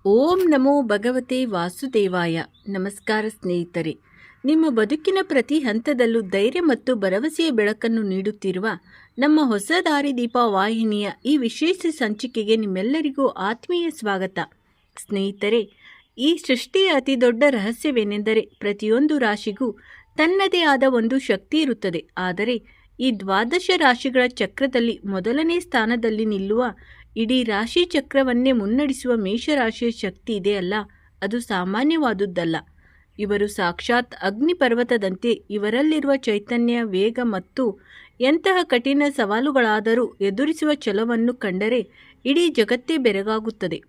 ಓಂ ನಮೋ ಭಗವತೆ ವಾಸುದೇವಾಯ. ನಮಸ್ಕಾರ ಸ್ನೇಹಿತರೆ. ನಿಮ್ಮ ಬದುಕಿನ ಪ್ರತಿ ಹಂತದಲ್ಲೂ ಧೈರ್ಯ ಮತ್ತು ಭರವಸೆಯ ಬೆಳಕನ್ನು ನೀಡುತ್ತಿರುವ ನಮ್ಮ ಹೊಸ ದಾರಿದೀಪ ವಾಹಿನಿಯ ಈ ವಿಶೇಷ ಸಂಚಿಕೆಗೆ ನಿಮ್ಮೆಲ್ಲರಿಗೂ ಆತ್ಮೀಯ ಸ್ವಾಗತ. ಸ್ನೇಹಿತರೆ, ಈ ಸೃಷ್ಟಿಯ ಅತಿ ದೊಡ್ಡ ರಹಸ್ಯವೇನೆಂದರೆ ಪ್ರತಿಯೊಂದು ರಾಶಿಗೂ ತನ್ನದೇ ಆದ ಒಂದು ಶಕ್ತಿ ಇರುತ್ತದೆ. ಆದರೆ ಈ 12 ರಾಶಿಗಳ ಚಕ್ರದಲ್ಲಿ ಮೊದಲನೇ ಸ್ಥಾನದಲ್ಲಿ ನಿಲ್ಲುವ, ಇಡೀ ರಾಶಿ ಚಕ್ರವನ್ನೇ ಮುನ್ನಡೆಸುವ ಮೇಷರಾಶಿಯ ಶಕ್ತಿ ಇದೆಯಲ್ಲ, ಅದು ಸಾಮಾನ್ಯವಾದುದಲ್ಲ. ಇವರು ಸಾಕ್ಷಾತ್ ಅಗ್ನಿ ಪರ್ವತದಂತೆ. ಇವರಲ್ಲಿರುವ ಚೈತನ್ಯ, ವೇಗ ಮತ್ತು ಎಂತಹ ಕಠಿಣ ಸವಾಲುಗಳಾದರೂ ಎದುರಿಸುವ ಛಲವನ್ನು ಕಂಡರೆ ಇಡೀ ಜಗತ್ತೇ ಬೆರಗಾಗುತ್ತದೆ.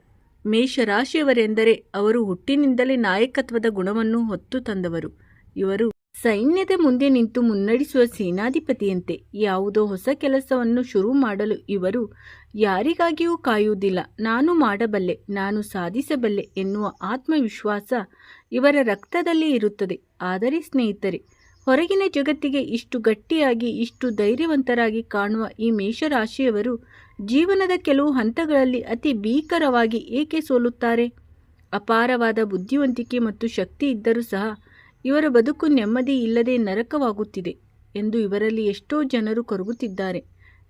ಮೇಷರಾಶಿಯವರೆಂದರೆ ಅವರು ಹುಟ್ಟಿನಿಂದಲೇ ನಾಯಕತ್ವದ ಗುಣವನ್ನು ಹೊತ್ತು ತಂದವರು. ಇವರು ಸೈನ್ಯದ ಮುಂದೆ ನಿಂತು ಮುನ್ನಡೆಸುವ ಸೇನಾಧಿಪತಿಯಂತೆ. ಯಾವುದೋ ಹೊಸ ಕೆಲಸವನ್ನು ಶುರು ಮಾಡಲು ಇವರು ಯಾರಿಗಾಗಿಯೂ ಕಾಯುವುದಿಲ್ಲ. ನಾನು ಮಾಡಬಲ್ಲೆ, ನಾನು ಸಾಧಿಸಬಲ್ಲೆ ಎನ್ನುವ ಆತ್ಮವಿಶ್ವಾಸ ಇವರ ರಕ್ತದಲ್ಲಿ ಇರುತ್ತದೆ. ಆದರೆ ಸ್ನೇಹಿತರೆ, ಹೊರಗಿನ ಜಗತ್ತಿಗೆ ಇಷ್ಟು ಗಟ್ಟಿಯಾಗಿ, ಇಷ್ಟು ಧೈರ್ಯವಂತರಾಗಿ ಕಾಣುವ ಈ ಮೇಷರಾಶಿಯವರು ಜೀವನದ ಕೆಲವು ಹಂತಗಳಲ್ಲಿ ಅತಿ ಭೀಕರವಾಗಿ ಏಕೆ ಸೋಲುತ್ತಾರೆ? ಅಪಾರವಾದ ಬುದ್ಧಿವಂತಿಕೆ ಮತ್ತು ಶಕ್ತಿ ಇದ್ದರೂ ಸಹ ಇವರ ಬದುಕು ನೆಮ್ಮದಿ ಇಲ್ಲದೆ ನರಕವಾಗುತ್ತಿದೆ ಎಂದು ಇವರಲ್ಲಿ ಎಷ್ಟೋ ಜನರು ಕೊರಗುತ್ತಿದ್ದಾರೆ.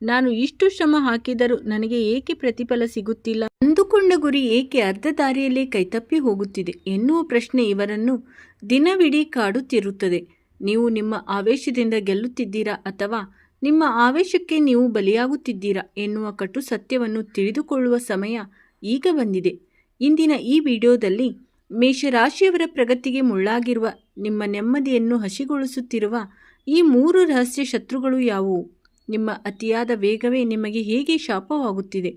ನಾನು ಇಷ್ಟು ಶ್ರಮ ಹಾಕಿದರೂ ನನಗೆ ಏಕೆ ಪ್ರತಿಫಲ ಸಿಗುತ್ತಿಲ್ಲ? ಅಂದುಕೊಂಡ ಗುರಿ ಏಕೆ ಅರ್ಧ ದಾರಿಯಲ್ಲೇ ಕೈತಪ್ಪಿ ಹೋಗುತ್ತಿದೆ ಎನ್ನುವ ಪ್ರಶ್ನೆ ಇವರನ್ನು ದಿನವಿಡೀ ಕಾಡುತ್ತಿರುತ್ತದೆ. ನೀವು ನಿಮ್ಮ ಆವೇಶದಿಂದ ಗೆಲ್ಲುತ್ತಿದ್ದೀರಾ ಅಥವಾ ನಿಮ್ಮ ಆವೇಶಕ್ಕೆ ನೀವು ಬಲಿಯಾಗುತ್ತಿದ್ದೀರಾ ಎನ್ನುವ ಕಟು ಸತ್ಯವನ್ನು ತಿಳಿದುಕೊಳ್ಳುವ ಸಮಯ ಈಗ ಬಂದಿದೆ. ಇಂದಿನ ಈ ವಿಡಿಯೋದಲ್ಲಿ ಮೇಷರಾಶಿಯವರ ಪ್ರಗತಿಗೆ ಮುಳ್ಳಾಗಿರುವ, ನಿಮ್ಮ ನೆಮ್ಮದಿಯನ್ನು ಹಸಿಗೊಳಿಸುತ್ತಿರುವ ಈ 3 ರಹಸ್ಯ ಶತ್ರುಗಳು ಯಾವುವು? ನಿಮ್ಮ ಅತಿಯಾದ ವೇಗವೇ ನಿಮಗೆ ಹೇಗೆ ಶಾಪವಾಗುತ್ತಿದೆ?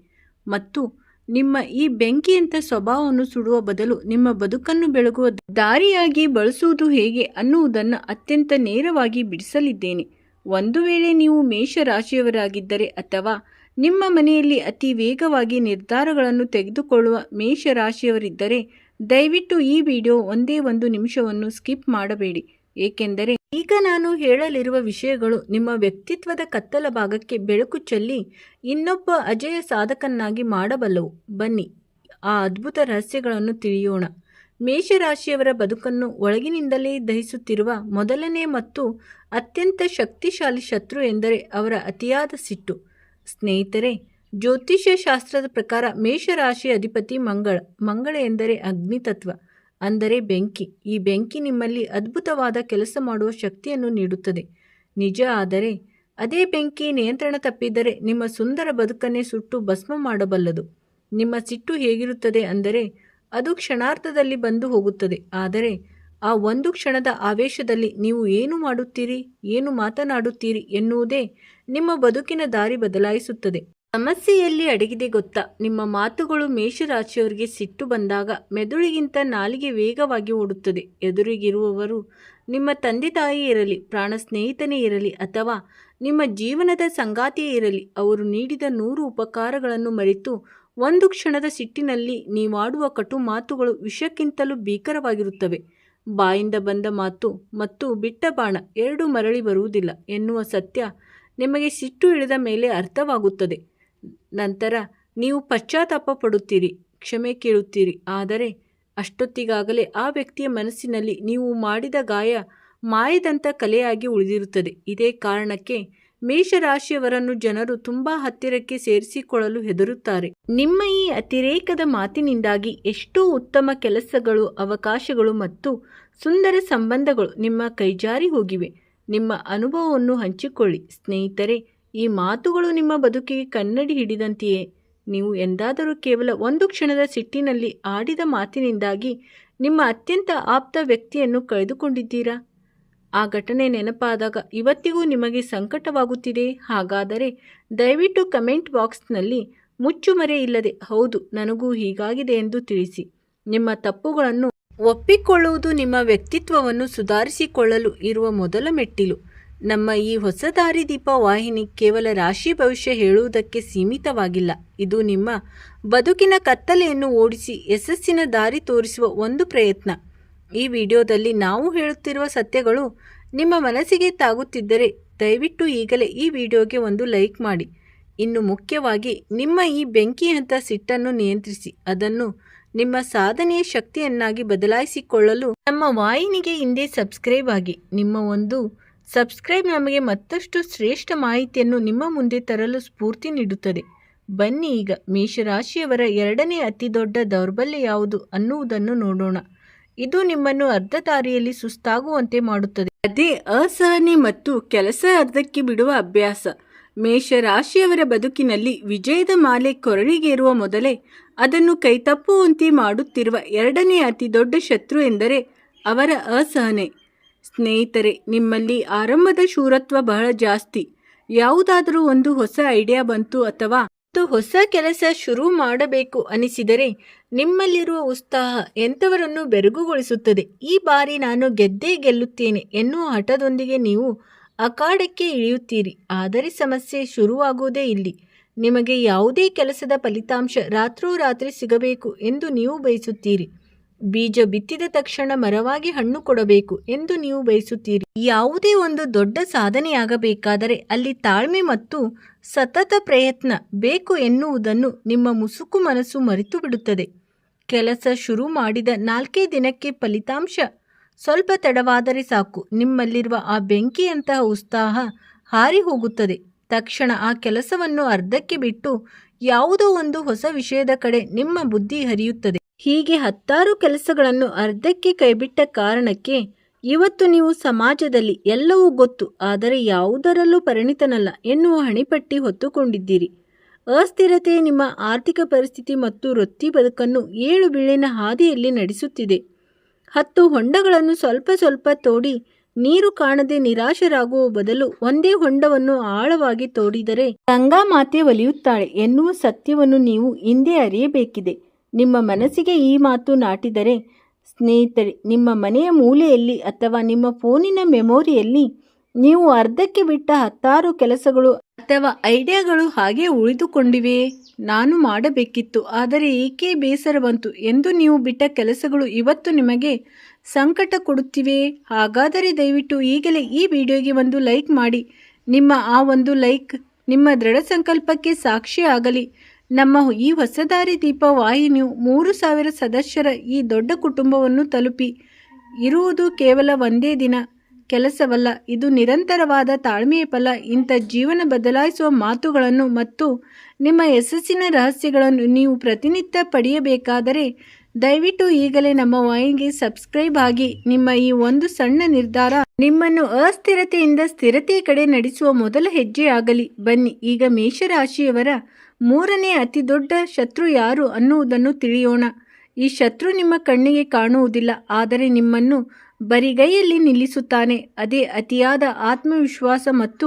ಮತ್ತು ನಿಮ್ಮ ಈ ಬೆಂಕಿಯಂಥ ಸ್ವಭಾವವನ್ನು ಸುಡುವ ಬದಲು ನಿಮ್ಮ ಬದುಕನ್ನು ಬೆಳಗುವ ದಾರಿಯಾಗಿ ಬಳಸುವುದು ಹೇಗೆ ಅನ್ನುವುದನ್ನು ಅತ್ಯಂತ ನೇರವಾಗಿ ಬಿಡಿಸಲಿದ್ದೇನೆ. ಒಂದು ವೇಳೆ ನೀವು ಮೇಷರಾಶಿಯವರಾಗಿದ್ದರೆ ಅಥವಾ ನಿಮ್ಮ ಮನೆಯಲ್ಲಿ ಅತಿ ವೇಗವಾಗಿ ನಿರ್ಧಾರಗಳನ್ನು ತೆಗೆದುಕೊಳ್ಳುವ ಮೇಷರಾಶಿಯವರಿದ್ದರೆ ದಯವಿಟ್ಟು ಈ ವಿಡಿಯೋ ಒಂದೇ ಒಂದು ನಿಮಿಷವನ್ನು ಸ್ಕಿಪ್ ಮಾಡಬೇಡಿ. ಏಕೆಂದರೆ ಈಗ ನಾನು ಹೇಳಲಿರುವ ವಿಷಯಗಳು ನಿಮ್ಮ ವ್ಯಕ್ತಿತ್ವದ ಕತ್ತಲ ಭಾಗಕ್ಕೆ ಬೆಳಕು ಚೆಲ್ಲಿ ಇನ್ನೊಬ್ಬ ಅಜೇಯ ಸಾಧಕನ್ನಾಗಿ ಮಾಡಬಲ್ಲವು. ಬನ್ನಿ, ಆ ಅದ್ಭುತ ರಹಸ್ಯಗಳನ್ನು ತಿಳಿಯೋಣ. ಮೇಷರಾಶಿಯವರ ಬದುಕನ್ನು ಒಳಗಿನಿಂದಲೇ ದಹಿಸುತ್ತಿರುವ ಮೊದಲನೇ ಮತ್ತು ಅತ್ಯಂತ ಶಕ್ತಿಶಾಲಿ ಶತ್ರು ಎಂದರೆ ಅವರ ಅತಿಯಾದ ಸಿಟ್ಟು. ಸ್ನೇಹಿತರೆ, ಜ್ಯೋತಿಷ್ಯ ಶಾಸ್ತ್ರದ ಪ್ರಕಾರ ಮೇಷರಾಶಿಯ ಅಧಿಪತಿ ಮಂಗಳ ಎಂದರೆ ಅಗ್ನಿತತ್ವ, ಅಂದರೆ ಬೆಂಕಿ. ಈ ಬೆಂಕಿ ನಿಮ್ಮಲ್ಲಿ ಅದ್ಭುತವಾದ ಕೆಲಸ ಮಾಡುವ ಶಕ್ತಿಯನ್ನು ನೀಡುತ್ತದೆ. ನಿಜ. ಆದರೆ ಅದೇ ಬೆಂಕಿ ನಿಯಂತ್ರಣ ತಪ್ಪಿದರೆ ನಿಮ್ಮ ಸುಂದರ ಬದುಕನ್ನೇ ಸುಟ್ಟು ಭಸ್ಮ ಮಾಡಬಲ್ಲದು. ನಿಮ್ಮ ಸಿಟ್ಟು ಹೇಗಿರುತ್ತದೆ ಅಂದರೆ ಅದು ಕ್ಷಣಾರ್ಧದಲ್ಲಿ ಬಂದು ಹೋಗುತ್ತದೆ. ಆದರೆ ಆ ಒಂದು ಕ್ಷಣದ ಆವೇಶದಲ್ಲಿ ನೀವು ಏನು ಮಾಡುತ್ತೀರಿ, ಏನು ಮಾತನಾಡುತ್ತೀರಿ ಎನ್ನುವುದೇ ನಿಮ್ಮ ಬದುಕಿನ ದಾರಿ ಬದಲಾಯಿಸುತ್ತದೆ. ಸಮಸ್ಯೆಯಲ್ಲಿ ಅಡಗಿದೆ ಗೊತ್ತಾ? ನಿಮ್ಮ ಮಾತುಗಳು. ಮೇಷರಾಶಿಯವರಿಗೆ ಸಿಟ್ಟು ಬಂದಾಗ ಮೆದುಳಿಗಿಂತ ನಾಲಿಗೆ ವೇಗವಾಗಿ ಓಡುತ್ತದೆ. ಎದುರಿಗಿರುವವರು ನಿಮ್ಮ ತಂದೆ ತಾಯಿ ಇರಲಿ, ಪ್ರಾಣ ಸ್ನೇಹಿತನೇ ಇರಲಿ ಅಥವಾ ನಿಮ್ಮ ಜೀವನದ ಸಂಗಾತಿಯೇ ಇರಲಿ, ಅವರು ನೀಡಿದ 100 ಉಪಕಾರಗಳನ್ನು ಮರೆತು ಒಂದು ಕ್ಷಣದ ಸಿಟ್ಟಿನಲ್ಲಿ ನೀವಾಡುವ ಕಟು ಮಾತುಗಳು ವಿಷಕ್ಕಿಂತಲೂ ಭೀಕರವಾಗಿರುತ್ತವೆ. ಬಾಯಿಂದ ಬಂದ ಮಾತು ಮತ್ತು ಬಿಟ್ಟ ಬಾಣ ಎರಡೂ ಮರಳಿ ಬರುವುದಿಲ್ಲ ಎನ್ನುವ ಸತ್ಯ ನಿಮಗೆ ಸಿಟ್ಟು ಇಳಿದ ಮೇಲೆ ಅರ್ಥವಾಗುತ್ತದೆ. ನಂತರ ನೀವು ಪಶ್ಚಾತ್ತಾಪ ಪಡುತ್ತೀರಿ, ಕ್ಷಮೆ ಕೇಳುತ್ತೀರಿ. ಆದರೆ ಅಷ್ಟೊತ್ತಿಗಾಗಲೇ ಆ ವ್ಯಕ್ತಿಯ ಮನಸ್ಸಿನಲ್ಲಿ ನೀವು ಮಾಡಿದ ಗಾಯ ಮಾಯದಂಥ ಕಲೆಯಾಗಿ ಉಳಿದಿರುತ್ತದೆ. ಇದೇ ಕಾರಣಕ್ಕೆ ಮೇಷರಾಶಿಯವರನ್ನು ಜನರು ತುಂಬ ಹತ್ತಿರಕ್ಕೆ ಸೇರಿಸಿಕೊಳ್ಳಲು ಹೆದರುತ್ತಾರೆ. ನಿಮ್ಮ ಈ ಅತಿರೇಕದ ಮಾತಿನಿಂದಾಗಿ ಎಷ್ಟೋ ಉತ್ತಮ ಕೆಲಸಗಳು, ಅವಕಾಶಗಳು ಮತ್ತು ಸುಂದರ ಸಂಬಂಧಗಳು ನಿಮ್ಮ ಕೈಜಾರಿ ಹೋಗಿವೆ. ನಿಮ್ಮ ಅನುಭವವನ್ನು ಹಂಚಿಕೊಳ್ಳಿ ಸ್ನೇಹಿತರೆ. ಈ ಮಾತುಗಳು ನಿಮ್ಮ ಬದುಕಿಗೆ ಕನ್ನಡಿ ಹಿಡಿದಂತೆಯೇ. ನೀವು ಎಂದಾದರೂ ಕೇವಲ ಒಂದು ಕ್ಷಣದ ಸಿಟ್ಟಿನಲ್ಲಿ ಆಡಿದ ಮಾತಿನಿಂದಾಗಿ ನಿಮ್ಮ ಅತ್ಯಂತ ಆಪ್ತ ವ್ಯಕ್ತಿಯನ್ನು ಕಳೆದುಕೊಂಡಿದ್ದೀರಾ? ಆ ಘಟನೆ ನೆನಪಾದಾಗ ಇವತ್ತಿಗೂ ನಿಮಗೆ ಸಂಕಟವಾಗುತ್ತಿದೆ? ಹಾಗಾದರೆ ದಯವಿಟ್ಟು ಕಮೆಂಟ್ ಬಾಕ್ಸ್ನಲ್ಲಿ ಮುಚ್ಚುಮರೆ ಇಲ್ಲದೆ ಹೌದು, ನನಗೂ ಹೀಗಾಗಿದೆ ಎಂದು ತಿಳಿಸಿ. ನಿಮ್ಮ ತಪ್ಪುಗಳನ್ನು ಒಪ್ಪಿಕೊಳ್ಳುವುದು ನಿಮ್ಮ ವ್ಯಕ್ತಿತ್ವವನ್ನು ಸುಧಾರಿಸಿಕೊಳ್ಳಲು ಇರುವ ಮೊದಲ ಮೆಟ್ಟಿಲು. ನಮ್ಮ ಈ ಹೊಸ ದಾರಿದೀಪ ವಾಹಿನಿ ಕೇವಲ ರಾಶಿ ಭವಿಷ್ಯ ಹೇಳುವುದಕ್ಕೆ ಸೀಮಿತವಾಗಿಲ್ಲ. ಇದು ನಿಮ್ಮ ಬದುಕಿನ ಕತ್ತಲೆಯನ್ನು ಓಡಿಸಿ ಯಶಸ್ಸಿನ ದಾರಿ ತೋರಿಸುವ ಒಂದು ಪ್ರಯತ್ನ. ಈ ವಿಡಿಯೋದಲ್ಲಿ ನಾವು ಹೇಳುತ್ತಿರುವ ಸತ್ಯಗಳು ನಿಮ್ಮ ಮನಸ್ಸಿಗೆ ತಾಗುತ್ತಿದ್ದರೆ ದಯವಿಟ್ಟು ಈಗಲೇ ಈ ವಿಡಿಯೋಗೆ ಒಂದು ಲೈಕ್ ಮಾಡಿ. ಇನ್ನು ಮುಖ್ಯವಾಗಿ ನಿಮ್ಮ ಈ ಬೆಂಕಿಯಂಥ ಸಿಟ್ಟನ್ನು ನಿಯಂತ್ರಿಸಿ. ಅದನ್ನು ನಿಮ್ಮ ಸಾಧನೆಯ ಶಕ್ತಿಯನ್ನಾಗಿ ಬದಲಾಯಿಸಿಕೊಳ್ಳಲು ನಮ್ಮ ವಾಹಿನಿಗೆ ಹಿಂದೆ ಸಬ್ಸ್ಕ್ರೈಬ್ ಆಗಿ. ನಿಮ್ಮ ಒಂದು ಸಬ್ಸ್ಕ್ರೈಬ್ ನಮಗೆ ಮತ್ತಷ್ಟು ಶ್ರೇಷ್ಠ ಮಾಹಿತಿಯನ್ನು ನಿಮ್ಮ ಮುಂದೆ ತರಲು ಸ್ಫೂರ್ತಿ ನೀಡುತ್ತದೆ. ಬನ್ನಿ ಈಗ ಮೇಷರಾಶಿಯವರ ಎರಡನೇ ಅತಿ ದೊಡ್ಡ ದೌರ್ಬಲ್ಯ ಯಾವುದು ಅನ್ನುವುದನ್ನು ನೋಡೋಣ. ಇದು ನಿಮ್ಮನ್ನು ಅರ್ಧ ದಾರಿಯಲ್ಲಿ ಸುಸ್ತಾಗುವಂತೆ ಮಾಡುತ್ತದೆ. ಅದೇ ಅಸಹನೆ ಮತ್ತು ಕೆಲಸ ಅರ್ಧಕ್ಕೆ ಬಿಡುವ ಅಭ್ಯಾಸ. ಮೇಷರಾಶಿಯವರ ಬದುಕಿನಲ್ಲಿ ವಿಜಯದ ಮಾಲೆ ಕೊರಳಿಗೇರುವ ಮೊದಲೇ ಅದನ್ನು ಕೈತಪ್ಪುವಂತೆ ಮಾಡುತ್ತಿರುವ ಎರಡನೇ ಅತಿ ದೊಡ್ಡ ಶತ್ರು ಎಂದರೆ ಅವರ ಅಸಹನೆ. ಸ್ನೇಹಿತರೆ, ನಿಮ್ಮಲ್ಲಿ ಆರಂಭದ ಶೂರತ್ವ ಬಹಳ ಜಾಸ್ತಿ. ಯಾವುದಾದರೂ ಒಂದು ಹೊಸ ಐಡಿಯಾ ಬಂತು ಅಥವಾ ಹೊಸ ಕೆಲಸ ಶುರು ಮಾಡಬೇಕು ಅನಿಸಿದರೆ ನಿಮ್ಮಲ್ಲಿರುವ ಉತ್ಸಾಹ ಎಂಥವರನ್ನು ಬೆರಗುಗೊಳಿಸುತ್ತದೆ. ಈ ಬಾರಿ ನಾನು ಗೆದ್ದೇ ಗೆಲ್ಲುತ್ತೇನೆ ಎನ್ನುವ ಹಠದೊಂದಿಗೆ ನೀವು ಅಖಾಡಕ್ಕೆ ಇಳಿಯುತ್ತೀರಿ. ಆದರೆ ಸಮಸ್ಯೆ ಶುರುವಾಗುವುದೇ ಇಲ್ಲಿ. ನಿಮಗೆ ಯಾವುದೇ ಕೆಲಸದ ಫಲಿತಾಂಶ ರಾತ್ರೋರಾತ್ರಿ ಸಿಗಬೇಕು ಎಂದು ನೀವು ಬಯಸುತ್ತೀರಿ. ಬೀಜ ಬಿತ್ತಿದ ತಕ್ಷಣ ಮರವಾಗಿ ಹಣ್ಣು ಕೊಡಬೇಕು ಎಂದು ನೀವು ಬಯಸುತ್ತೀರಿ. ಯಾವುದೇ ಒಂದು ದೊಡ್ಡ ಸಾಧನೆಯಾಗಬೇಕಾದರೆ ಅಲ್ಲಿ ತಾಳ್ಮೆ ಮತ್ತು ಸತತ ಪ್ರಯತ್ನ ಬೇಕು ಎನ್ನುವುದನ್ನು ನಿಮ್ಮ ಮುಸುಕು ಮನಸ್ಸು ಮರೆತು ಬಿಡುತ್ತದೆ. ಕೆಲಸ ಶುರು ಮಾಡಿದ 4 ದಿನಕ್ಕೆ ಫಲಿತಾಂಶ ಸ್ವಲ್ಪ ತಡವಾದರೆ ಸಾಕು, ನಿಮ್ಮಲ್ಲಿರುವ ಆ ಬೆಂಕಿಯಂತಹ ಉತ್ಸಾಹ ಹಾರಿ ಹೋಗುತ್ತದೆ. ತಕ್ಷಣ ಆ ಕೆಲಸವನ್ನು ಅರ್ಧಕ್ಕೆ ಬಿಟ್ಟು ಯಾವುದೋ ಒಂದು ಹೊಸ ವಿಷಯದ ಕಡೆ ನಿಮ್ಮ ಬುದ್ಧಿ ಹರಿಯುತ್ತದೆ. ಹೀಗೆ 10 ಕೆಲಸಗಳನ್ನು ಅರ್ಧಕ್ಕೆ ಕೈಬಿಟ್ಟ ಕಾರಣಕ್ಕೆ ಇವತ್ತು ನೀವು ಸಮಾಜದಲ್ಲಿ ಎಲ್ಲವೂ ಗೊತ್ತು ಆದರೆ ಯಾವುದರಲ್ಲೂ ಪರಿಣಿತನಲ್ಲ ಎನ್ನುವ ಹಣಿಪಟ್ಟಿ ಹೊತ್ತುಕೊಂಡಿದ್ದೀರಿ. ಅಸ್ಥಿರತೆ ನಿಮ್ಮ ಆರ್ಥಿಕ ಪರಿಸ್ಥಿತಿ ಮತ್ತು ವೃತ್ತಿ ಬದುಕನ್ನು ಏಳು ಬೀಳಿನ ಹಾದಿಯಲ್ಲಿ ನಡೆಸುತ್ತಿದೆ. 10 ಹೊಂಡಗಳನ್ನು ಸ್ವಲ್ಪ ಸ್ವಲ್ಪ ತೋಡಿ ನೀರು ಕಾಣದೆ ನಿರಾಶರಾಗುವ ಬದಲು ಒಂದೇ ಹೊಂಡವನ್ನು ಆಳವಾಗಿ ತೋಡಿದರೆ ಗಂಗಾ ಮಾತೆ ಒಲಿಯುತ್ತಾಳೆ ಎನ್ನುವ ಸತ್ಯವನ್ನು ನೀವು ಹಿಂದೆ ಅರಿಯಬೇಕಿದೆ. ನಿಮ್ಮ ಮನಸ್ಸಿಗೆ ಈ ಮಾತು ನಾಟಿದರೆ ಸ್ನೇಹಿತರೆ, ನಿಮ್ಮ ಮನೆಯ ಮೂಲೆಯಲ್ಲಿ ಅಥವಾ ನಿಮ್ಮ ಫೋನಿನ ಮೆಮೊರಿಯಲ್ಲಿ ನೀವು ಅರ್ಧಕ್ಕೆ ಬಿಟ್ಟ 10 ಕೆಲಸಗಳು ಅಥವಾ ಐಡಿಯಾಗಳು ಹಾಗೆ ಉಳಿದುಕೊಂಡಿವೆಯೇ? ನಾನು ಮಾಡಬೇಕಿತ್ತು ಆದರೆ ಏಕೆ ಬೇಸರ ಬಂತು ಎಂದು ನೀವು ಬಿಟ್ಟ ಕೆಲಸಗಳು ಇವತ್ತು ನಿಮಗೆ ಸಂಕಟ ಕೊಡುತ್ತಿವೆಯೇ? ಹಾಗಾದರೆ ದಯವಿಟ್ಟು ಈಗಲೇ ಈ ವಿಡಿಯೋಗೆ ಒಂದು ಲೈಕ್ ಮಾಡಿ. ನಿಮ್ಮ ಆ ಒಂದು ಲೈಕ್ ನಿಮ್ಮ ದೃಢ ಸಂಕಲ್ಪಕ್ಕೆ ಸಾಕ್ಷಿ ಆಗಲಿ. ನಮ್ಮ ಈ ಹೊಸದಾರಿ ದೀಪ ವಾಹಿನಿಯು 3000 ಸದಸ್ಯರ ಈ ದೊಡ್ಡ ಕುಟುಂಬವನ್ನು ತಲುಪಿ ಇರುವುದು ಕೇವಲ ಒಂದೇ ದಿನ ಕೆಲಸವಲ್ಲ, ಇದು ನಿರಂತರವಾದ ತಾಳ್ಮೆಯ ಫಲ. ಇಂಥ ಜೀವನ ಬದಲಾಯಿಸುವ ಮಾತುಗಳನ್ನು ಮತ್ತು ನಿಮ್ಮ ಯಶಸ್ಸಿನ ರಹಸ್ಯಗಳನ್ನು ನೀವು ಪ್ರತಿನಿತ್ಯ ಪಡೆಯಬೇಕಾದರೆ ದಯವಿಟ್ಟು ಈಗಲೇ ನಮ್ಮ ವಾಹಿನಿಗೆ ಸಬ್ಸ್ಕ್ರೈಬ್ ಆಗಿ. ನಿಮ್ಮ ಈ ಒಂದು ಸಣ್ಣ ನಿರ್ಧಾರ ನಿಮ್ಮನ್ನು ಅಸ್ಥಿರತೆಯಿಂದ ಸ್ಥಿರತೆಯ ಕಡೆ ನಡೆಸುವ ಮೊದಲ ಹೆಜ್ಜೆ ಆಗಲಿ. ಬನ್ನಿ ಈಗ ಮೇಷರಾಶಿಯವರ 3ನೇ ಅತಿ ದೊಡ್ಡ ಶತ್ರು ಯಾರು ಅನ್ನುವುದನ್ನು ತಿಳಿಯೋಣ. ಈ ಶತ್ರು ನಿಮ್ಮ ಕಣ್ಣಿಗೆ ಕಾಣುವುದಿಲ್ಲ ಆದರೆ ನಿಮ್ಮನ್ನು ಬರಿಗೈಯಲ್ಲಿ ನಿಲ್ಲಿಸುತ್ತಾನೆ. ಅದೇ ಅತಿಯಾದ ಆತ್ಮವಿಶ್ವಾಸ ಮತ್ತು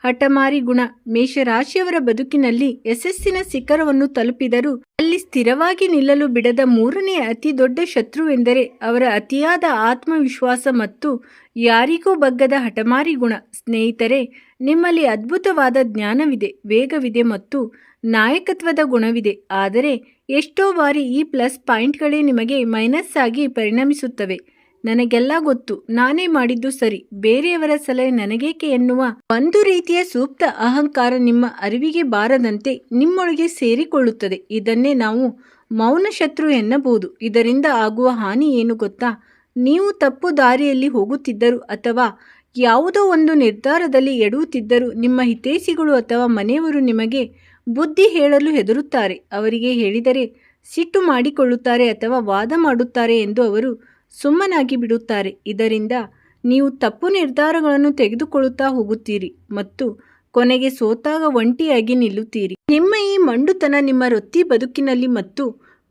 ಹಠಮಾರಿ ಗುಣ. ಮೇಷರಾಶಿಯವರ ಬದುಕಿನಲ್ಲಿ ಯಶಸ್ಸಿನ ಶಿಖರವನ್ನು ತಲುಪಿದರೂ ಅಲ್ಲಿ ಸ್ಥಿರವಾಗಿ ನಿಲ್ಲಲು ಬಿಡದ 3ನೇ ಅತಿ ದೊಡ್ಡ ಶತ್ರುವೆಂದರೆ ಅವರ ಅತಿಯಾದ ಆತ್ಮವಿಶ್ವಾಸ ಮತ್ತು ಯಾರಿಗೂ ಬಗ್ಗದ ಹಠಮಾರಿ ಗುಣ. ಸ್ನೇಹಿತರೆ, ನಿಮ್ಮಲ್ಲಿ ಅದ್ಭುತವಾದ ಜ್ಞಾನವಿದೆ, ವೇಗವಿದೆ ಮತ್ತು ನಾಯಕತ್ವದ ಗುಣವಿದೆ. ಆದರೆ ಎಷ್ಟೋ ಬಾರಿ ಈ ಪ್ಲಸ್ ಪಾಯಿಂಟ್ಗಳೇ ನಿಮಗೆ ಮೈನಸ್ ಆಗಿ ಪರಿಣಮಿಸುತ್ತವೆ. ನನಗೆಲ್ಲ ಗೊತ್ತು, ನಾನೇ ಮಾಡಿದ್ದು ಸರಿ, ಬೇರೆಯವರ ಸಲಹೆ ನನಗೇಕೆ ಎನ್ನುವ ಒಂದು ರೀತಿಯ ಸೂಕ್ತ ಅಹಂಕಾರ ನಿಮ್ಮ ಅರಿವಿಗೆ ಬಾರದಂತೆ ನಿಮ್ಮೊಳಗೆ ಸೇರಿಕೊಳ್ಳುತ್ತದೆ. ಇದನ್ನೇ ನಾವು ಮೌನ ಶತ್ರು ಎನ್ನಬಹುದು. ಇದರಿಂದ ಆಗುವ ಹಾನಿ ಏನು ಗೊತ್ತಾ? ನೀವು ತಪ್ಪು ದಾರಿಯಲ್ಲಿ ಹೋಗುತ್ತಿದ್ದರು ಅಥವಾ ಯಾವುದೋ ಒಂದು ನಿರ್ಧಾರದಲ್ಲಿ ಎಡುವುತ್ತಿದ್ದರು ನಿಮ್ಮ ಹಿತೈಷಿಗಳು ಅಥವಾ ಮನೆಯವರು ನಿಮಗೆ ಬುದ್ಧಿ ಹೇಳಲು ಹೆದರುತ್ತಾರೆ. ಅವರಿಗೆ ಹೇಳಿದರೆ ಸಿಟ್ಟು ಮಾಡಿಕೊಳ್ಳುತ್ತಾರೆ ಅಥವಾ ವಾದ ಮಾಡುತ್ತಾರೆ ಎಂದು ಅವರು ಸುಮ್ಮನಾಗಿ ಬಿಡುತ್ತಾರೆ. ಇದರಿಂದ ನೀವು ತಪ್ಪು ನಿರ್ಧಾರಗಳನ್ನು ತೆಗೆದುಕೊಳ್ಳುತ್ತಾ ಹೋಗುತ್ತೀರಿ ಮತ್ತು ಕೊನೆಗೆ ಸೋತಾಗ ಒಂಟಿಯಾಗಿ ನಿಲ್ಲುತ್ತೀರಿ. ನಿಮ್ಮ ಈ ಮಂಡುತನ ನಿಮ್ಮ ವೃತ್ತಿ ಬದುಕಿನಲ್ಲಿ ಮತ್ತು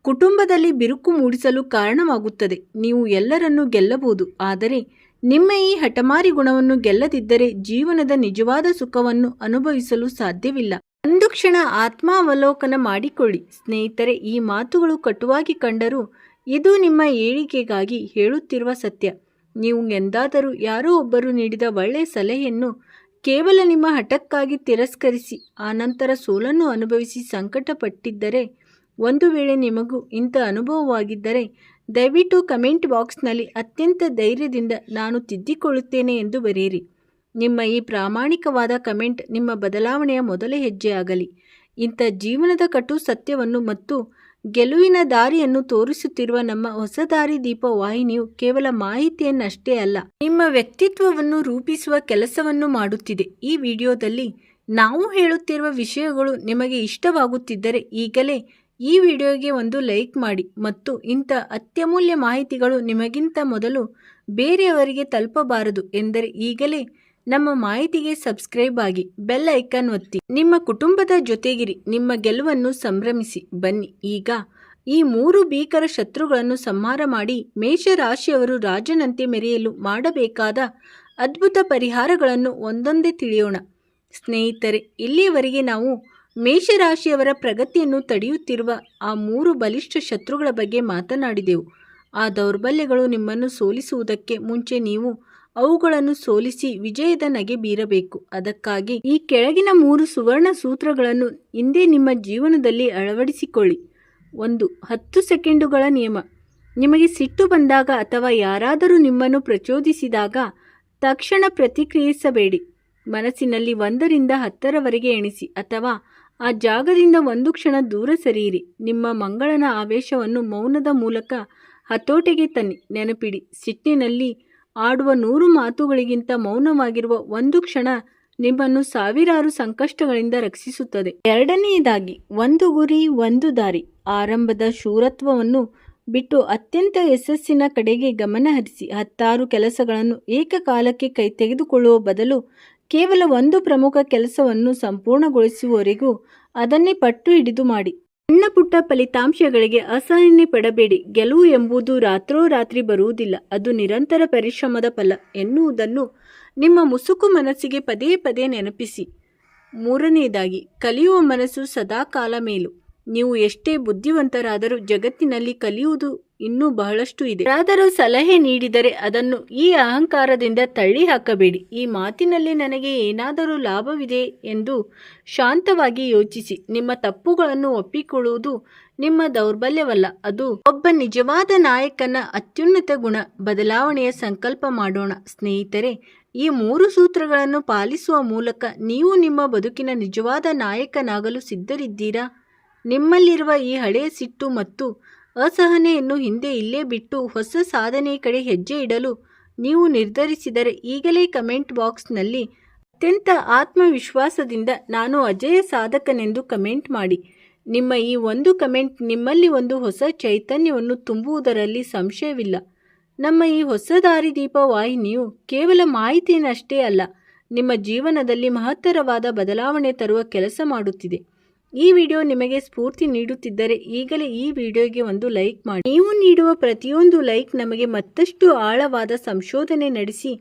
ಕುಟುಂಬದಲ್ಲಿ ಬಿರುಕು ಮೂಡಿಸಲು ಕಾರಣವಾಗುತ್ತದೆ. ನೀವು ಎಲ್ಲರನ್ನೂ ಗೆಲ್ಲಬಹುದು ಆದರೆ ನಿಮ್ಮ ಈ ಹಠಮಾರಿ ಗುಣವನ್ನು ಗೆಲ್ಲದಿದ್ದರೆ ಜೀವನದ ನಿಜವಾದ ಸುಖವನ್ನು ಅನುಭವಿಸಲು ಸಾಧ್ಯವಿಲ್ಲ. ಒಂದು ಕ್ಷಣ ಆತ್ಮಾವಲೋಕನ ಮಾಡಿಕೊಳ್ಳಿ. ಸ್ನೇಹಿತರೆ, ಈ ಮಾತುಗಳು ಕಟುವಾಗಿ ಕಂಡರೂ ಇದು ನಿಮ್ಮ ಏಳಿಗೆಗಾಗಿ ಹೇಳುತ್ತಿರುವ ಸತ್ಯ. ನೀವು ಎಂದಾದರೂ ಯಾರೋ ಒಬ್ಬರು ನೀಡಿದ ಒಳ್ಳೆಯ ಸಲಹೆಯನ್ನು ಕೇವಲ ನಿಮ್ಮ ಹಠಕ್ಕಾಗಿ ತಿರಸ್ಕರಿಸಿ ಆನಂತರ ಸೋಲನ್ನು ಅನುಭವಿಸಿ ಸಂಕಟಪಟ್ಟಿದ್ದರೆ, ಒಂದು ವೇಳೆ ನಿಮಗೂ ಇಂಥ ಅನುಭವವಾಗಿದ್ದರೆ ದಯವಿಟ್ಟು ಕಮೆಂಟ್ ಬಾಕ್ಸ್ನಲ್ಲಿ ಅತ್ಯಂತ ಧೈರ್ಯದಿಂದ ನಾನು ತಿದ್ದಿಕೊಳ್ಳುತ್ತೇನೆ ಎಂದು ಬರೆಯಿರಿ. ನಿಮ್ಮ ಈ ಪ್ರಾಮಾಣಿಕವಾದ ಕಮೆಂಟ್ ನಿಮ್ಮ ಬದಲಾವಣೆಯ ಮೊದಲ ಹೆಜ್ಜೆ ಆಗಲಿ. ಇಂಥ ಜೀವನದ ಕಟು ಸತ್ಯವನ್ನು ಮತ್ತು ಗೆಲುವಿನ ದಾರಿಯನ್ನು ತೋರಿಸುತ್ತಿರುವ ನಮ್ಮ ಹೊಸ ದಾರಿ ದೀಪ ವಾಹಿನಿಯು ಕೇವಲ ಮಾಹಿತಿಯನ್ನಷ್ಟೇ ಅಲ್ಲ, ನಿಮ್ಮ ವ್ಯಕ್ತಿತ್ವವನ್ನು ರೂಪಿಸುವ ಕೆಲಸವನ್ನು ಮಾಡುತ್ತಿದೆ. ಈ ವಿಡಿಯೋದಲ್ಲಿ ನಾವು ಹೇಳುತ್ತಿರುವ ವಿಷಯಗಳು ನಿಮಗೆ ಇಷ್ಟವಾಗುತ್ತಿದ್ದರೆ ಈಗಲೇ ಈ ವಿಡಿಯೋಗೆ ಒಂದು ಲೈಕ್ ಮಾಡಿ ಮತ್ತು ಇಂಥ ಅತ್ಯಮೂಲ್ಯ ಮಾಹಿತಿಗಳು ನಿಮಗಿಂತ ಮೊದಲು ಬೇರೆಯವರಿಗೆ ತಲುಪಬಾರದು ಎಂದರೆ ಈಗಲೇ ನಮ್ಮ ಮಾಹಿತಿಗೆ ಸಬ್ಸ್ಕ್ರೈಬ್ ಆಗಿ ಬೆಲ್ ಐಕಾನ್ ಒತ್ತಿ ನಿಮ್ಮ ಕುಟುಂಬದ ಜೊತೆಗಿರಿ, ನಿಮ್ಮ ಗೆಲುವನ್ನು ಸಂಭ್ರಮಿಸಿ. ಬನ್ನಿ ಈಗ ಈ 3 ಭೀಕರ ಶತ್ರುಗಳನ್ನು ಸಂಹಾರ ಮಾಡಿ ಮೇಷರಾಶಿಯವರು ರಾಜನಂತೆ ಮೆರೆಯಲು ಮಾಡಬೇಕಾದ ಅದ್ಭುತ ಪರಿಹಾರಗಳನ್ನು ಒಂದೊಂದೇ ತಿಳಿಯೋಣ. ಸ್ನೇಹಿತರೆ, ಇಲ್ಲಿಯವರೆಗೆ ನಾವು ಮೇಷರಾಶಿಯವರ ಪ್ರಗತಿಯನ್ನು ತಡೆಯುತ್ತಿರುವ ಆ 3 ಬಲಿಷ್ಠ ಶತ್ರುಗಳ ಬಗ್ಗೆ ಮಾತನಾಡಿದೆವು. ಆ ದೌರ್ಬಲ್ಯಗಳು ನಿಮ್ಮನ್ನು ಸೋಲಿಸುವುದಕ್ಕೆ ಮುಂಚೆ ನೀವು ಅವುಗಳನ್ನು ಸೋಲಿಸಿ ವಿಜಯದ ನಗೆ ಬೀರಬೇಕು. ಅದಕ್ಕಾಗಿ ಈ ಕೆಳಗಿನ 3 ಸುವರ್ಣ ಸೂತ್ರಗಳನ್ನು ಇಂದೇ ನಿಮ್ಮ ಜೀವನದಲ್ಲಿ ಅಳವಡಿಸಿಕೊಳ್ಳಿ. 1. 10 ಸೆಕೆಂಡುಗಳ ನಿಯಮ. ನಿಮಗೆ ಸಿಟ್ಟು ಬಂದಾಗ ಅಥವಾ ಯಾರಾದರೂ ನಿಮ್ಮನ್ನು ಪ್ರಚೋದಿಸಿದಾಗ ತಕ್ಷಣ ಪ್ರತಿಕ್ರಿಯಿಸಬೇಡಿ. ಮನಸ್ಸಿನಲ್ಲಿ 1 ರಿಂದ 10ರವರೆಗೆ ಎಣಿಸಿ ಅಥವಾ ಆ ಜಾಗದಿಂದ 1 ಕ್ಷಣ ದೂರ ಸರಿಯಿರಿ. ನಿಮ್ಮ ಮಂಗಳನ ಆವೇಶವನ್ನು ಮೌನದ ಮೂಲಕ ಹತೋಟಿಗೆ ತನ್ನಿ. ನೆನಪಿಡಿ, ಸಿಟ್ಟಿನಲ್ಲಿ ಆಡುವ 100 ಮಾತುಗಳಿಗಿಂತ ಮೌನವಾಗಿರುವ 1 ಕ್ಷಣ ನಿಮ್ಮನ್ನು ಸಾವಿರಾರು ಸಂಕಷ್ಟಗಳಿಂದ ರಕ್ಷಿಸುತ್ತದೆ. 2ನೇದಾಗಿ, 1 ಗುರಿ 1 ದಾರಿ. ಆರಂಭದ ಶೂರತ್ವವನ್ನು ಬಿಟ್ಟು ಅತ್ಯಂತ ಯಶಸ್ಸಿನ ಕಡೆಗೆ ಗಮನ ಹರಿಸಿ. 16 ಕೆಲಸಗಳನ್ನು ಏಕಕಾಲಕ್ಕೆ ಕೈ ತೆಗೆದುಕೊಳ್ಳುವ ಬದಲು ಕೇವಲ 1 ಪ್ರಮುಖ ಕೆಲಸವನ್ನು ಸಂಪೂರ್ಣಗೊಳಿಸುವವರೆಗೂ ಅದನ್ನೇ ಪಟ್ಟು ಹಿಡಿದು ಮಾಡಿ. ಸಣ್ಣ ಪುಟ್ಟ ಫಲಿತಾಂಶಗಳಿಗೆ ಅಸಹನೆ ಪಡಬೇಡಿ. ಗೆಲುವು ಎಂಬುದು ರಾತ್ರೋರಾತ್ರಿ ಬರುವುದಿಲ್ಲ, ಅದು ನಿರಂತರ ಪರಿಶ್ರಮದ ಫಲ ಎನ್ನುವುದನ್ನು ನಿಮ್ಮ ಮುಸುಕು ಮನಸ್ಸಿಗೆ ಪದೇ ಪದೇ ನೆನಪಿಸಿ. 3ನೇದಾಗಿ, ಕಲಿಯುವ ಮನಸ್ಸು ಸದಾಕಾಲ ಮೇಲು. ನೀವು ಎಷ್ಟೇ ಬುದ್ಧಿವಂತರಾದರೂ ಜಗತ್ತಿನಲ್ಲಿ ಕಲಿಯುವುದು ಇನ್ನೂ ಬಹಳಷ್ಟು ಇದೆ. ಯಾರಾದರೂ ಸಲಹೆ ನೀಡಿದರೆ ಅದನ್ನು ಈ ಅಹಂಕಾರದಿಂದ ತಳ್ಳಿ ಹಾಕಬೇಡಿ. ಈ ಮಾತಿನಲ್ಲಿ ನನಗೆ ಏನಾದರೂ ಲಾಭವಿದೆ ಎಂದು ಶಾಂತವಾಗಿ ಯೋಚಿಸಿ. ನಿಮ್ಮ ತಪ್ಪುಗಳನ್ನು ಒಪ್ಪಿಕೊಳ್ಳುವುದು ನಿಮ್ಮ ದೌರ್ಬಲ್ಯವಲ್ಲ, ಅದು ಒಬ್ಬ ನಿಜವಾದ ನಾಯಕನ ಅತ್ಯುನ್ನತ ಗುಣ. ಬದಲಾವಣೆಯ ಸಂಕಲ್ಪ ಮಾಡೋಣ. ಸ್ನೇಹಿತರೆ, ಈ 3 ಸೂತ್ರಗಳನ್ನು ಪಾಲಿಸುವ ಮೂಲಕ ನೀವು ನಿಮ್ಮ ಬದುಕಿನ ನಿಜವಾದ ನಾಯಕನಾಗಲು ಸಿದ್ಧರಿದ್ದೀರಾ? ನಿಮ್ಮಲ್ಲಿರುವ ಈ ಹಳೆಯ ಸಿಟ್ಟು ಮತ್ತು ಅಸಹನೆಯನ್ನು ಹಿಂದೆ ಇಲ್ಲೇ ಬಿಟ್ಟು ಹೊಸ ಸಾಧನೆಯ ಕಡೆ ಹೆಜ್ಜೆ ಇಡಲು ನೀವು ನಿರ್ಧರಿಸಿದರೆ ಈಗಲೇ ಕಮೆಂಟ್ ಬಾಕ್ಸ್ನಲ್ಲಿ ಅತ್ಯಂತ ಆತ್ಮವಿಶ್ವಾಸದಿಂದ ನಾನು ಅಜೇಯ ಸಾಧಕನೆಂದು ಕಮೆಂಟ್ ಮಾಡಿ. ನಿಮ್ಮ ಈ ಒಂದು ಕಮೆಂಟ್ ನಿಮ್ಮಲ್ಲಿ ಒಂದು ಹೊಸ ಚೈತನ್ಯವನ್ನು ತುಂಬುವುದರಲ್ಲಿ ಸಂಶಯವಿಲ್ಲ. ನಮ್ಮ ಈ ಹೊಸ ದಾರಿದೀಪ ವಾಹಿನಿಯು ಕೇವಲ ಮಾಹಿತಿಯನ್ನಷ್ಟೇ ಅಲ್ಲ, ನಿಮ್ಮ ಜೀವನದಲ್ಲಿ ಮಹತ್ತರವಾದ ಬದಲಾವಣೆ ತರುವ ಕೆಲಸ ಮಾಡುತ್ತಿದೆ. ಈ ವಿಡಿಯೋ ನಿಮಗೆ ಸ್ಫೂರ್ತಿ ನೀಡುತ್ತಿದ್ದರೆ ಈಗಲೇ ಈ ವಿಡಿಯೋಗೆ ಒಂದು ಲೈಕ್ ಮಾಡಿ. ನೀವು ನೀಡುವ ಪ್ರತಿಯೊಂದು ಲೈಕ್ ನಮಗೆ ಮತ್ತಷ್ಟು ಆಳವಾದ ಸಂಶೋಧನೆ ನಡೆಸಿ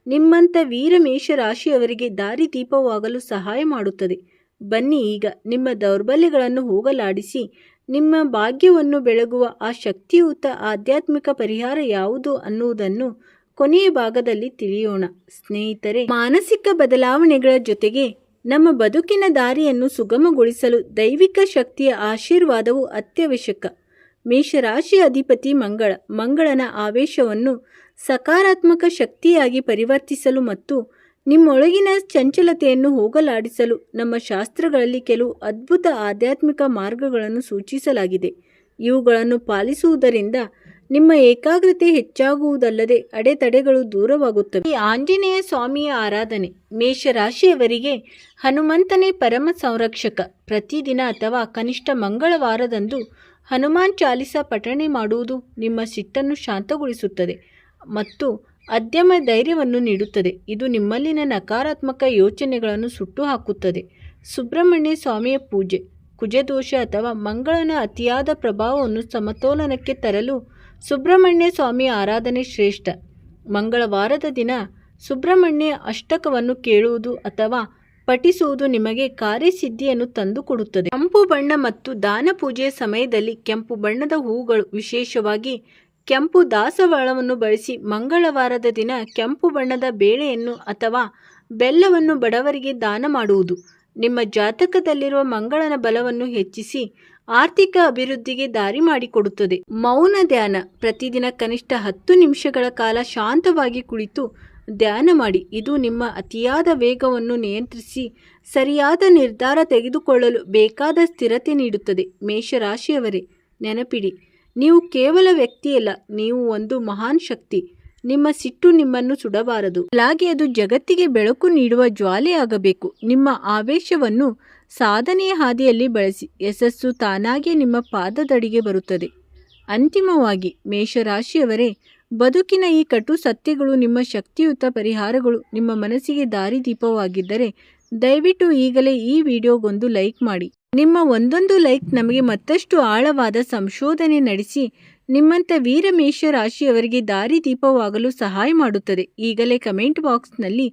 ನಿಮ್ಮಂಥ ವೀರ ಮೇಷರಾಶಿಯವರಿಗೆ ದಾರಿದೀಪವಾಗಲು ಸಹಾಯ ಮಾಡುತ್ತದೆ. ಬನ್ನಿ ಈಗ ನಿಮ್ಮ ದೌರ್ಬಲ್ಯಗಳನ್ನು ಹೋಗಲಾಡಿಸಿ ನಿಮ್ಮ ಭಾಗ್ಯವನ್ನು ಬೆಳಗುವ ಆ ಶಕ್ತಿಯುತ ಆಧ್ಯಾತ್ಮಿಕ ಪರಿಹಾರ ಯಾವುದು ಅನ್ನುವುದನ್ನು ಕೊನೆಯ ಭಾಗದಲ್ಲಿ ತಿಳಿಯೋಣ. ಸ್ನೇಹಿತರೆ, ಮಾನಸಿಕ ಬದಲಾವಣೆಗಳ ಜೊತೆಗೆ ನಮ್ಮ ಬದುಕಿನ ದಾರಿಯನ್ನು ಸುಗಮಗೊಳಿಸಲು ದೈವಿಕ ಶಕ್ತಿಯ ಆಶೀರ್ವಾದವು ಅತ್ಯವಶ್ಯಕ. ಮೇಷರಾಶಿ ಅಧಿಪತಿ ಮಂಗಳನ ಆವೇಶವನ್ನು ಸಕಾರಾತ್ಮಕ ಶಕ್ತಿಯಾಗಿ ಪರಿವರ್ತಿಸಲು ಮತ್ತು ನಿಮ್ಮೊಳಗಿನ ಚಂಚಲತೆಯನ್ನು ಹೋಗಲಾಡಿಸಲು ನಮ್ಮ ಶಾಸ್ತ್ರಗಳಲ್ಲಿ ಕೆಲವು ಅದ್ಭುತ ಆಧ್ಯಾತ್ಮಿಕ ಮಾರ್ಗಗಳನ್ನು ಸೂಚಿಸಲಾಗಿದೆ. ಇವುಗಳನ್ನು ಪಾಲಿಸುವುದರಿಂದ ನಿಮ್ಮ ಏಕಾಗ್ರತೆ ಹೆಚ್ಚಾಗುವುದಲ್ಲದೆ ಅಡೆತಡೆಗಳು ದೂರವಾಗುತ್ತವೆ. ಈ ಆಂಜನೇಯ ಸ್ವಾಮಿಯ ಆರಾಧನೆ. ಮೇಷರಾಶಿಯವರಿಗೆ ಹನುಮಂತನೇ ಪರಮ ಸಂರಕ್ಷಕ. ಪ್ರತಿದಿನ ಅಥವಾ ಕನಿಷ್ಠ ಮಂಗಳವಾರದಂದು ಹನುಮಾನ್ ಚಾಲಿಸ ಪಠಣೆ ಮಾಡುವುದು ನಿಮ್ಮ ಸಿಟ್ಟನ್ನು ಶಾಂತಗೊಳಿಸುತ್ತದೆ ಮತ್ತು ಅದ್ಯಮ ಧೈರ್ಯವನ್ನು ನೀಡುತ್ತದೆ. ಇದು ನಿಮ್ಮಲ್ಲಿನ ನಕಾರಾತ್ಮಕ ಯೋಚನೆಗಳನ್ನು ಸುಟ್ಟು ಹಾಕುತ್ತದೆ. ಸುಬ್ರಹ್ಮಣ್ಯ ಸ್ವಾಮಿಯ ಪೂಜೆ. ಕುಜದೋಷ ಅಥವಾ ಮಂಗಳನ ಅತಿಯಾದ ಪ್ರಭಾವವನ್ನು ಸಮತೋಲನಕ್ಕೆ ತರಲು ಸುಬ್ರಹ್ಮಣ್ಯ ಸ್ವಾಮಿಯ ಆರಾಧನೆ ಶ್ರೇಷ್ಠ. ಮಂಗಳವಾರದ ದಿನ ಸುಬ್ರಹ್ಮಣ್ಯ ಅಷ್ಟಕವನ್ನು ಕೇಳುವುದು ಅಥವಾ ಪಠಿಸುವುದು ನಿಮಗೆ ಕಾರ್ಯಸಿದ್ಧಿಯನ್ನು ತಂದುಕೊಡುತ್ತದೆ. ಕೆಂಪು ಬಣ್ಣ ಮತ್ತು ದಾನ ಪೂಜೆಯ ಸಮಯದಲ್ಲಿ ಕೆಂಪು ಬಣ್ಣದ ಹೂಗಳು, ವಿಶೇಷವಾಗಿ ಕೆಂಪು ದಾಸವಾಳವನ್ನು ಬಳಸಿ ಮಂಗಳವಾರದ ದಿನ ಕೆಂಪು ಬಣ್ಣದ ಬೇಳೆಯನ್ನು ಅಥವಾ ಬೆಲ್ಲವನ್ನು ಬಡವರಿಗೆ ದಾನ ಮಾಡುವುದು ನಿಮ್ಮ ಜಾತಕದಲ್ಲಿರುವ ಮಂಗಳನ ಬಲವನ್ನು ಹೆಚ್ಚಿಸಿ ಆರ್ಥಿಕ ಅಭಿವೃದ್ಧಿಗೆ ದಾರಿ ಮಾಡಿಕೊಡುತ್ತದೆ. ಮೌನ ಧ್ಯಾನ. ಪ್ರತಿದಿನ ಕನಿಷ್ಠ 10 ನಿಮಿಷಗಳ ಕಾಲ ಶಾಂತವಾಗಿ ಕುಳಿತು ಧ್ಯಾನ ಮಾಡಿ. ಇದು ನಿಮ್ಮ ಅತಿಯಾದ ವೇಗವನ್ನು ನಿಯಂತ್ರಿಸಿ ಸರಿಯಾದ ನಿರ್ಧಾರ ತೆಗೆದುಕೊಳ್ಳಲು ಬೇಕಾದ ಸ್ಥಿರತೆ ನೀಡುತ್ತದೆ. ಮೇಷರಾಶಿಯವರೇ, ನೆನಪಿಡಿ, ನೀವು ಕೇವಲ ವ್ಯಕ್ತಿಯಲ್ಲ, ನೀವು ಒಂದು ಮಹಾನ್ ಶಕ್ತಿ. ನಿಮ್ಮ ಸಿಟ್ಟು ನಿಮ್ಮನ್ನು ಸುಡಬಾರದು, ಹಾಗೆ ಅದು ಜಗತ್ತಿಗೆ ಬೆಳಕು ನೀಡುವ ಜ್ವಾಲೆಯಾಗಬೇಕು. ನಿಮ್ಮ ಆವೇಶವನ್ನು ಸಾಧನೆಯ ಹಾದಿಯಲ್ಲಿ ಬಳಸಿ. ಯಶಸ್ಸು ತಾನಾಗಿಯೇ ನಿಮ್ಮ ಪಾದದಡಿಗೆ ಬರುತ್ತದೆ. ಅಂತಿಮವಾಗಿ ಮೇಷರಾಶಿಯವರೇ, ಬದುಕಿನ ಈ ಕಟು ಸತ್ಯಗಳು ನಿಮ್ಮ ಶಕ್ತಿಯುತ ಪರಿಹಾರಗಳು ನಿಮ್ಮ ಮನಸ್ಸಿಗೆ ದಾರಿದೀಪವಾಗಿದ್ದರೆ ದಯವಿಟ್ಟು ಈಗಲೇ ಈ ವಿಡಿಯೋಗೊಂದು ಲೈಕ್ ಮಾಡಿ. ನಿಮ್ಮ ಒಂದೊಂದು ಲೈಕ್ ನಮಗೆ ಮತ್ತಷ್ಟು ಆಳವಾದ ಸಂಶೋಧನೆ ನಡೆಸಿ ನಿಮ್ಮಂಥ ವೀರ ಮೇಷರಾಶಿಯವರಿಗೆ ದಾರಿದೀಪವಾಗಲು ಸಹಾಯ ಮಾಡುತ್ತದೆ. ಈಗಲೇ ಕಮೆಂಟ್ ಬಾಕ್ಸ್ನಲ್ಲಿ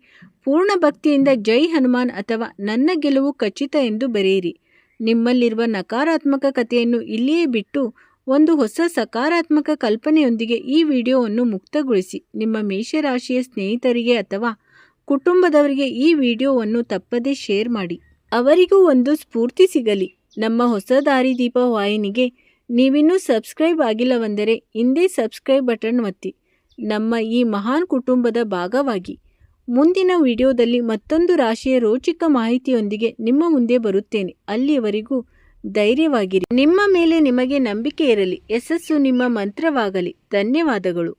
ಪೂರ್ಣ ಭಕ್ತಿಯಿಂದ ಜೈ ಹನುಮಾನ್ ಅಥವಾ ನನ್ನ ಗೆಲುವು ಖಚಿತ ಎಂದು ಬರೆಯಿರಿ. ನಿಮ್ಮಲ್ಲಿರುವ ನಕಾರಾತ್ಮಕ ಕಥೆಯನ್ನು ಇಲ್ಲಿಯೇ ಬಿಟ್ಟು ಒಂದು ಹೊಸ ಸಕಾರಾತ್ಮಕ ಕಲ್ಪನೆಯೊಂದಿಗೆ ಈ ವಿಡಿಯೋವನ್ನು ಮುಕ್ತಗೊಳಿಸಿ. ನಿಮ್ಮ ಮೇಷರಾಶಿಯ ಸ್ನೇಹಿತರಿಗೆ ಅಥವಾ ಕುಟುಂಬದವರಿಗೆ ಈ ವಿಡಿಯೋವನ್ನು ತಪ್ಪದೇ ಶೇರ್ ಮಾಡಿ. ಅವರಿಗೂ ಒಂದು ಸ್ಫೂರ್ತಿ ಸಿಗಲಿ. ನಮ್ಮ ಹೊಸ ದಾರಿದೀಪ ವಾಹಿನಿಗೆ ನೀವಿನ್ನೂ ಸಬ್ಸ್ಕ್ರೈಬ್ ಆಗಿಲ್ಲವೆಂದರೆ ಹಿಂದೆ ಸಬ್ಸ್ಕ್ರೈಬ್ ಬಟನ್ ಒತ್ತಿ ನಮ್ಮ ಈ ಮಹಾನ್ ಕುಟುಂಬದ ಭಾಗವಾಗಿ. ಮುಂದಿನ ವಿಡಿಯೋದಲ್ಲಿ ಮತ್ತೊಂದು ರಾಶಿಯ ರೋಚಕ ಮಾಹಿತಿಯೊಂದಿಗೆ ನಿಮ್ಮ ಮುಂದೆ ಬರುತ್ತೇನೆ. ಅಲ್ಲಿಯವರೆಗೂ ಧೈರ್ಯವಾಗಿರಿ. ನಿಮ್ಮ ಮೇಲೆ ನಿಮಗೆ ನಂಬಿಕೆ ಇರಲಿ. ಯಶಸ್ಸು ನಿಮ್ಮ ಮಂತ್ರವಾಗಲಿ. ಧನ್ಯವಾದಗಳು.